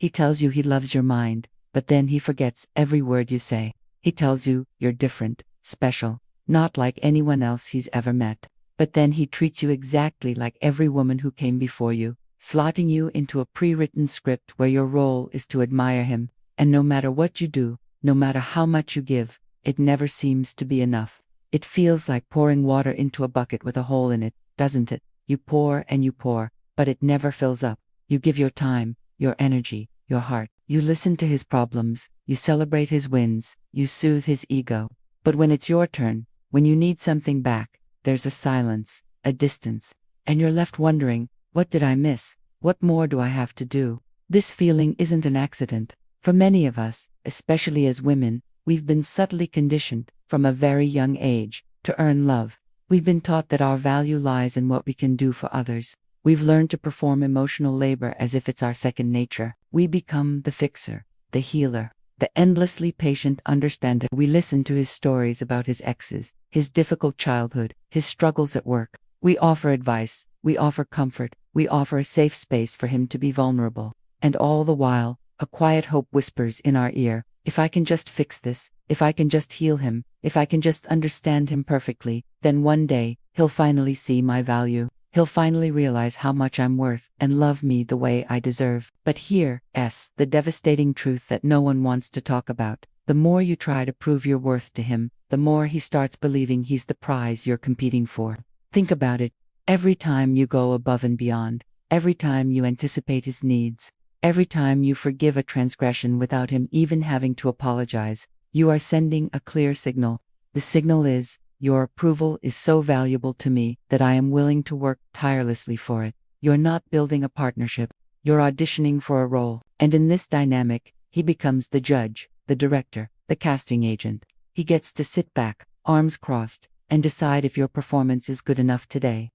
He tells you he loves your mind, but then he forgets every word you say. He tells you you're different, special, not like anyone else he's ever met. But then he treats you exactly like every woman who came before you, slotting you into a pre-written script where your role is to admire him, and no matter what you do, no matter how much you give, it never seems to be enough. It feels like pouring water into a bucket with a hole in it, doesn't it? You pour and you pour, but it never fills up. You give your time, your energy, your heart. You listen to his problems, you celebrate his wins, you soothe his ego. But when it's your turn, when you need something back, there's a silence, a distance, and you're left wondering, what did I miss? What more do I have to do? This feeling isn't an accident. For many of us, especially as women, we've been subtly conditioned, from a very young age, to earn love. We've been taught that our value lies in what we can do for others. We've learned to perform emotional labor as if it's our second nature. We become the fixer, the healer, the endlessly patient understander. We listen to his stories about his exes, his difficult childhood, his struggles at work. We offer advice, we offer comfort, we offer a safe space for him to be vulnerable. And all the while, a quiet hope whispers in our ear, if I can just fix this, if I can just heal him, if I can just understand him perfectly, then one day, he'll finally see my value. He'll finally realize how much I'm worth and love me the way I deserve. But here's the devastating truth that no one wants to talk about. The more you try to prove your worth to him, the more he starts believing he's the prize you're competing for. Think about it. Every time you go above and beyond, every time you anticipate his needs, every time you forgive a transgression without him even having to apologize, you are sending a clear signal. The signal is, your approval is so valuable to me that I am willing to work tirelessly for it. You're not building a partnership, you're auditioning for a role. And in this dynamic, he becomes the judge, the director, the casting agent. He gets to sit back, arms crossed, and decide if your performance is good enough today.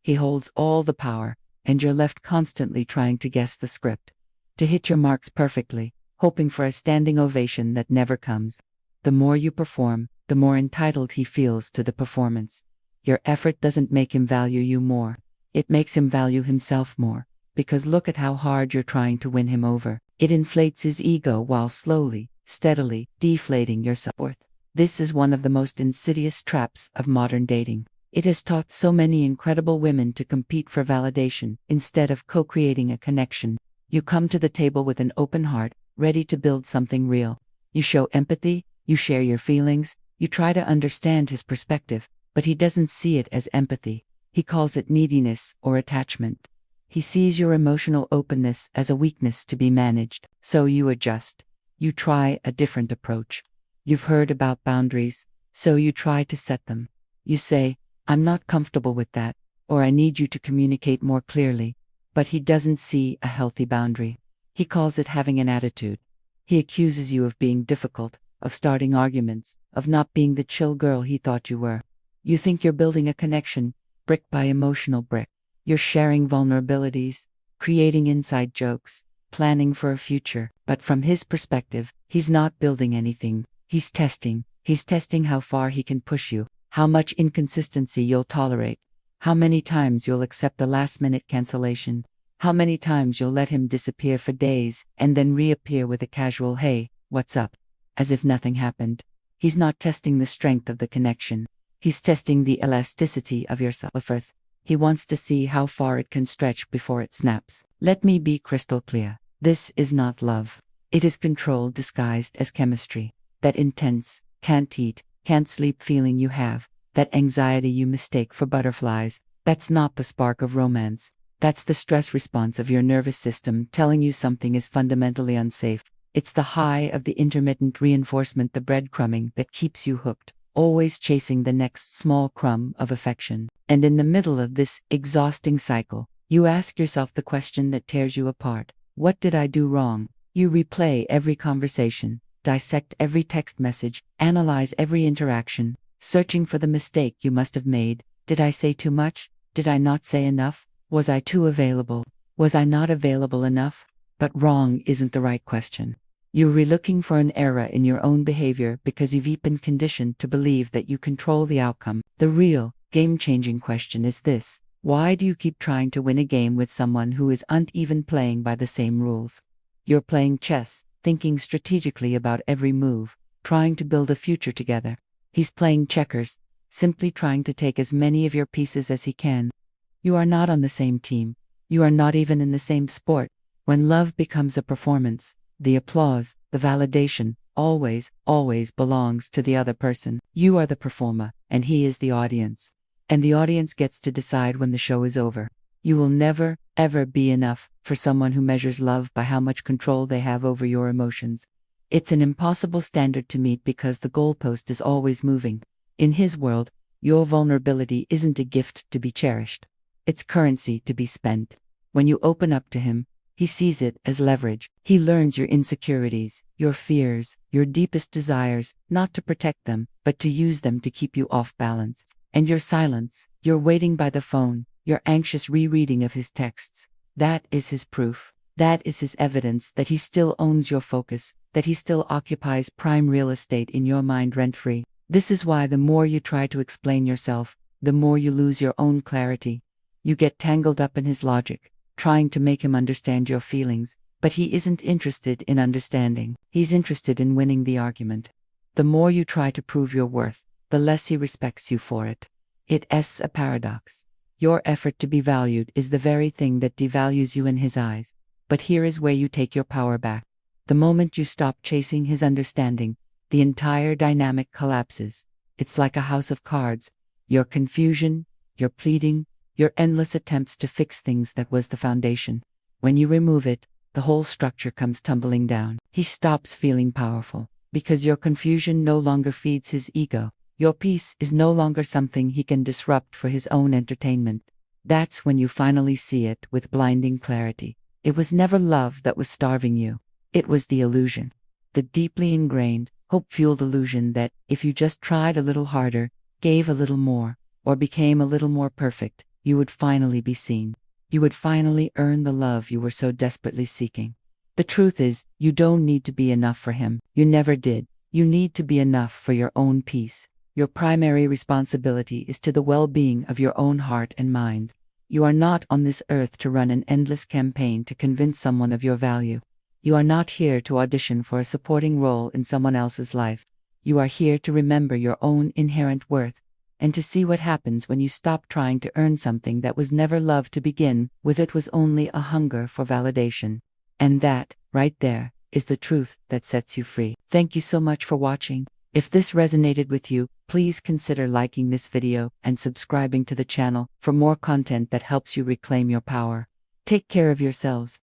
He holds all the power, and you're left constantly trying to guess the script, to hit your marks perfectly, hoping for a standing ovation that never comes. The more you perform, the more entitled he feels to the performance. Your effort doesn't make him value you more. It makes him value himself more, because look at how hard you're trying to win him over. It inflates his ego while slowly, steadily, deflating your self-worth. This is one of the most insidious traps of modern dating. It has taught so many incredible women to compete for validation instead of co-creating a connection. You come to the table with an open heart, ready to build something real. You show empathy, you share your feelings, you try to understand his perspective, but he doesn't see it as empathy. He calls it neediness or attachment. He sees your emotional openness as a weakness to be managed. So you adjust. You try a different approach. You've heard about boundaries, so you try to set them. You say, I'm not comfortable with that, or I need you to communicate more clearly. But he doesn't see a healthy boundary. He calls it having an attitude. He accuses you of being difficult, of starting arguments, of not being the chill girl he thought you were. You think you're building a connection, brick by emotional brick. You're sharing vulnerabilities, creating inside jokes, planning for a future. But from his perspective, he's not building anything. He's testing. He's testing how far he can push you, how much inconsistency you'll tolerate, how many times you'll accept the last-minute cancellation, how many times you'll let him disappear for days and then reappear with a casual, hey, what's up? As if nothing happened. He's not testing the strength of the connection. He's testing the elasticity of your self-worth. He wants to see how far it can stretch before it snaps. Let me be crystal clear. This is not love. It is control disguised as chemistry. That intense, can't eat, can't sleep feeling you have, that anxiety you mistake for butterflies, that's not the spark of romance. That's the stress response of your nervous system telling you something is fundamentally unsafe. It's the high of the intermittent reinforcement, the breadcrumbing that keeps you hooked, always chasing the next small crumb of affection. And in the middle of this exhausting cycle, you ask yourself the question that tears you apart. What did I do wrong? You replay every conversation, dissect every text message, analyze every interaction, searching for the mistake you must have made. Did I say too much? Did I not say enough? Was I too available? Was I not available enough? But wrong isn't the right question. You're relooking for an error in your own behavior because you've been conditioned to believe that you control the outcome. The real, game-changing question is this: why do you keep trying to win a game with someone who isn't even playing by the same rules? You're playing chess, thinking strategically about every move, trying to build a future together. He's playing checkers, simply trying to take as many of your pieces as he can. You are not on the same team. You are not even in the same sport. When love becomes a performance, the applause, the validation, always belongs to the other person. You are the performer, and he is the audience. And the audience gets to decide when the show is over. You will never, ever be enough for someone who measures love by how much control they have over your emotions. It's an impossible standard to meet because the goalpost is always moving. In his world, your vulnerability isn't a gift to be cherished. It's currency to be spent. When you open up to him, he sees it as leverage. He learns your insecurities, your fears, your deepest desires, not to protect them, but to use them to keep you off balance. And your silence, your waiting by the phone, your anxious rereading of his texts, that is his proof. That is his evidence that he still owns your focus, that he still occupies prime real estate in your mind rent-free. This is why the more you try to explain yourself, the more you lose your own clarity. You get tangled up in his logic, trying to make him understand your feelings, but he isn't interested in understanding. He's interested in winning the argument. The more you try to prove your worth, the less he respects you for it. It's a paradox. Your effort to be valued is the very thing that devalues you in his eyes. But here is where you take your power back. The moment you stop chasing his understanding, the entire dynamic collapses. It's like a house of cards. Your confusion, your pleading, your endless attempts to fix things, that was the foundation. When you remove it, the whole structure comes tumbling down. He stops feeling powerful, because your confusion no longer feeds his ego. Your peace is no longer something he can disrupt for his own entertainment. That's when you finally see it with blinding clarity. It was never love that was starving you. It was the illusion. The deeply ingrained, hope-fueled illusion that, if you just tried a little harder, gave a little more, or became a little more perfect, you would finally be seen. You would finally earn the love you were so desperately seeking. The truth is, you don't need to be enough for him. You never did. You need to be enough for your own peace. Your primary responsibility is to the well-being of your own heart and mind. You are not on this earth to run an endless campaign to convince someone of your value. You are not here to audition for a supporting role in someone else's life. You are here to remember your own inherent worth, and to see what happens when you stop trying to earn something that was never love to begin with. It was only a hunger for validation. And that, right there, is the truth that sets you free. Thank you so much for watching. If this resonated with you, please consider liking this video and subscribing to the channel for more content that helps you reclaim your power. Take care of yourselves.